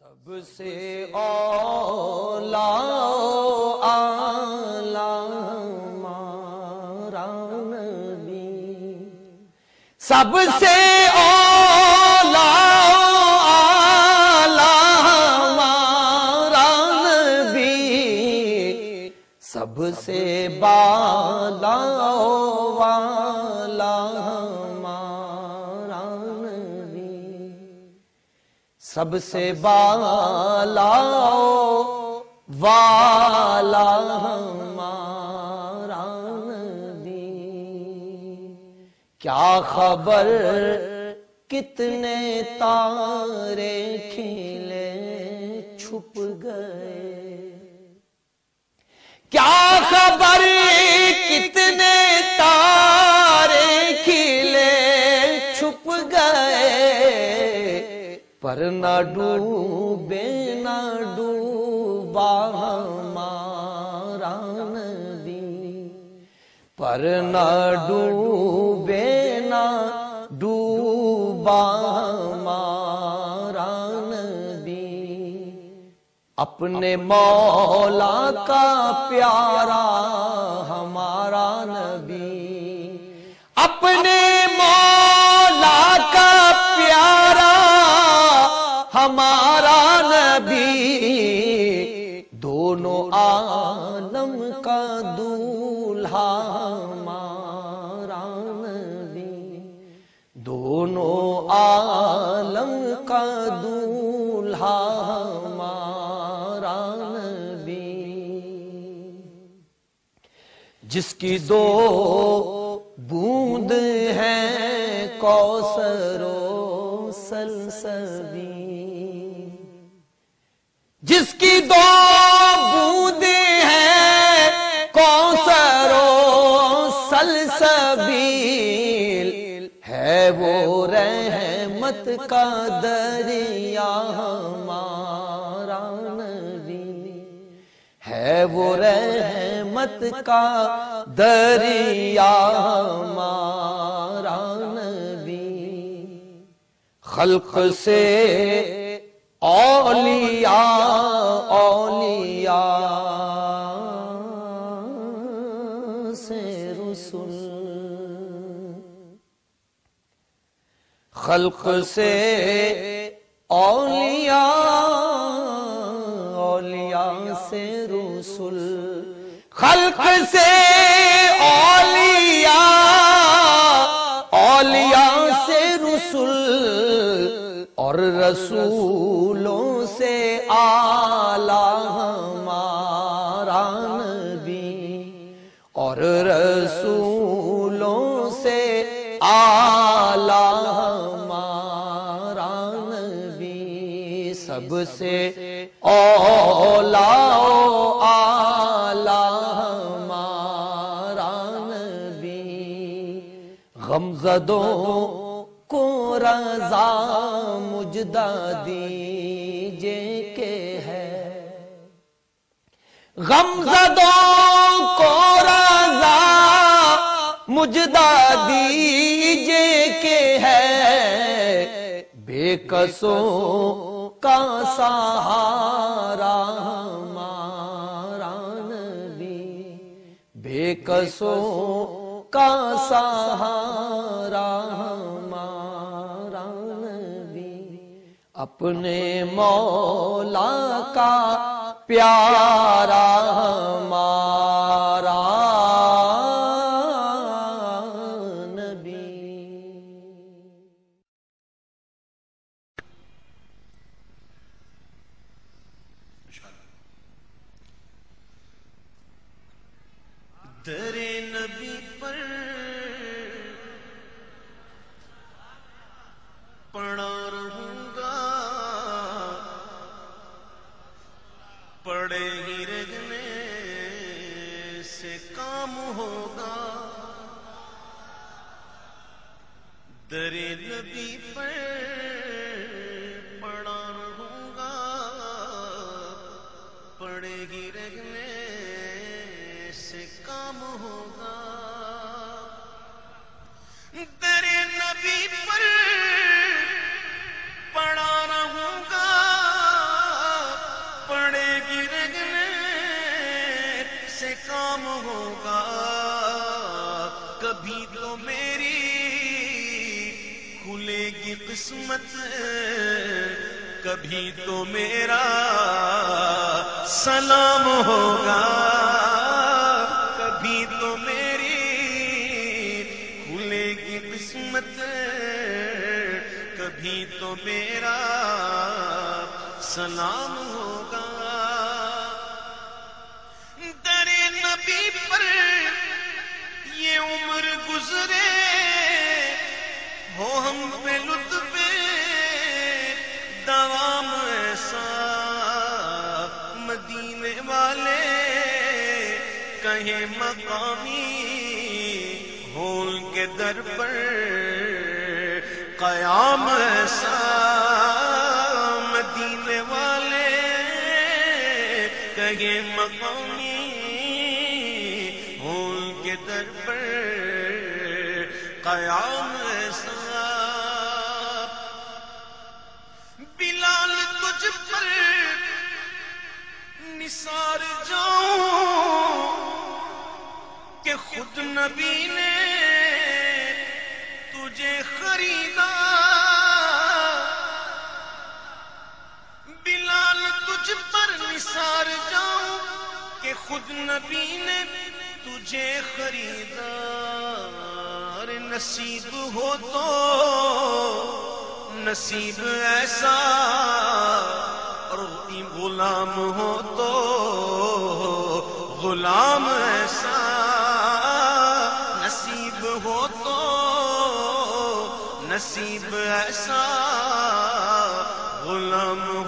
سب سے اولا اعلی ہمارا نبی، سب سے اولا اعلی ہمارا نبی، سب سے بالا والا ہمارا نبی، سب سے بالا والا ہمارا نبی، کیا خبر کتنے تارے کھلے چھپ گئے، کیا خبر کتنے تارے کھلے چھپ گئے، پر نہ ڈوبے نہ ڈوبا ہمارا نبی، پر نہ ڈوبے نہ ڈوبا ہمارا نبی، اپنے مولا کا پیارا ہمارا نبی، اپنے مولا کا پیارا ہمارا نبی، دونوں عالم کا دولہا ہمارا نبی، دونوں عالم کا دولہا ہمارا نبی، جس کی دو بوند ہیں کوثر و سلسبیل، جس کی دو بوند ہیں کوثر و سلسبیل، ہے وہ رحمت کا دریا ہمارا نبی، ہے وہ رحمت کا دریا ہمارا نبی، خلق سے اولیاء اولیاء سے رسول، خلق سے اولیاء اولیاء سے رسول، خلق سے اولیاء اولیاء سے رسول، اور رسولوں سے اعلیٰ ہمارا نبی، اور رسولوں سے اعلیٰ ہمارا نبی، سب سے اولا اعلیٰ ہمارا نبی، غمزدوں کو رضا مجدہ دیجے کہ ہے، غمزدوں کو رضا مجدہ دیجے کہ ہے، بے کسوں کا سہارا ہمارا نبی، بے کسوں کا سہارا ہمارا نبی، اپنے مولا کا پیارا ہمارا نبی۔ در نبی پر پڑا رہوں گا، پڑے ہی رہنے سے کام ہوگا، در نبی پر پڑا رہوں گا، پڑے ہی رہنے سے کام ہوگا، کبھی تو میری کھلے گی قسمت، کبھی تو میرا سلام ہوگا، کبھی تو میری کھلے گی قسمت، کبھی تو میرا سلام ہوگا۔ در نبی پر یہ عمر گزرے، ہو ہم پہ لطف دوام ایسا، مدینے والے کہیں مقامی ہو ان کے در پر قیام ایسا، مدینے والے کہیں مقامی ہو ان کے در پر قیام ایسا۔ بلال تجھ پر نثار جاؤں کہ خود نبی نے تجھے خریدا، بلال تجھ پر نثار جاؤں کہ خود نبی نے تجھے خریدا۔ نصیب ہو تو نصیب ایسا، اور غلام ہو تو غلام ایسا، نصیب ہو تو نصیب ایسا، غلام